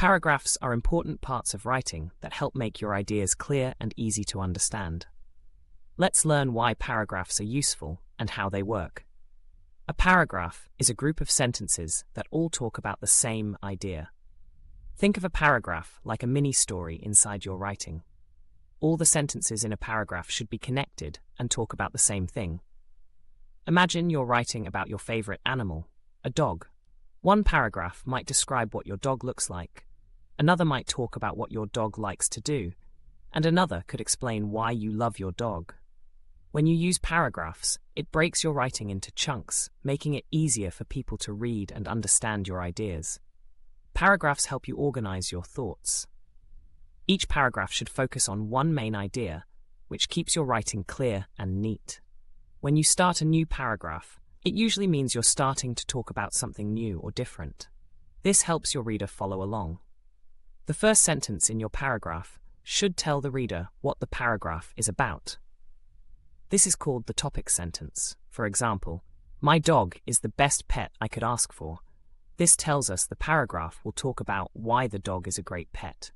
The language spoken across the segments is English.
Paragraphs are important parts of writing that help make your ideas clear and easy to understand. Let's learn why paragraphs are useful and how they work. A paragraph is a group of sentences that all talk about the same idea. Think of a paragraph like a mini-story inside your writing. All the sentences in a paragraph should be connected and talk about the same thing. Imagine you're writing about your favorite animal, a dog. One paragraph might describe what your dog looks like, another might talk about what your dog likes to do, and another could explain why you love your dog. When you use paragraphs, it breaks your writing into chunks, making it easier for people to read and understand your ideas. Paragraphs help you organize your thoughts. Each paragraph should focus on one main idea, which keeps your writing clear and neat. When you start a new paragraph, it usually means you're starting to talk about something new or different. This helps your reader follow along. The first sentence in your paragraph should tell the reader what the paragraph is about. This is called the topic sentence. For example, "My dog is the best pet I could ask for." This tells us the paragraph will talk about why the dog is a great pet.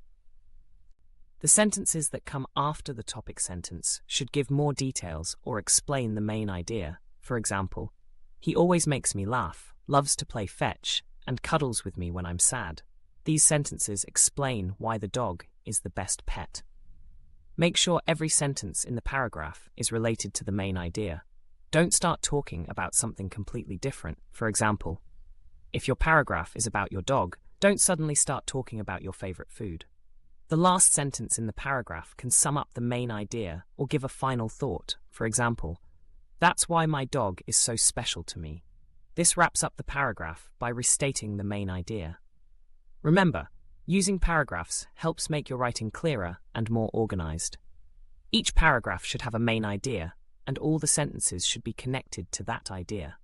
The sentences that come after the topic sentence should give more details or explain the main idea. For example, "He always makes me laugh, loves to play fetch, and cuddles with me when I'm sad." These sentences explain why the dog is the best pet. Make sure every sentence in the paragraph is related to the main idea. Don't start talking about something completely different. For example, if your paragraph is about your dog, don't suddenly start talking about your favorite food. The last sentence in the paragraph can sum up the main idea or give a final thought. For example, "That's why my dog is so special to me." This wraps up the paragraph by restating the main idea. Remember, using paragraphs helps make your writing clearer and more organized. Each paragraph should have a main idea, and all the sentences should be connected to that idea.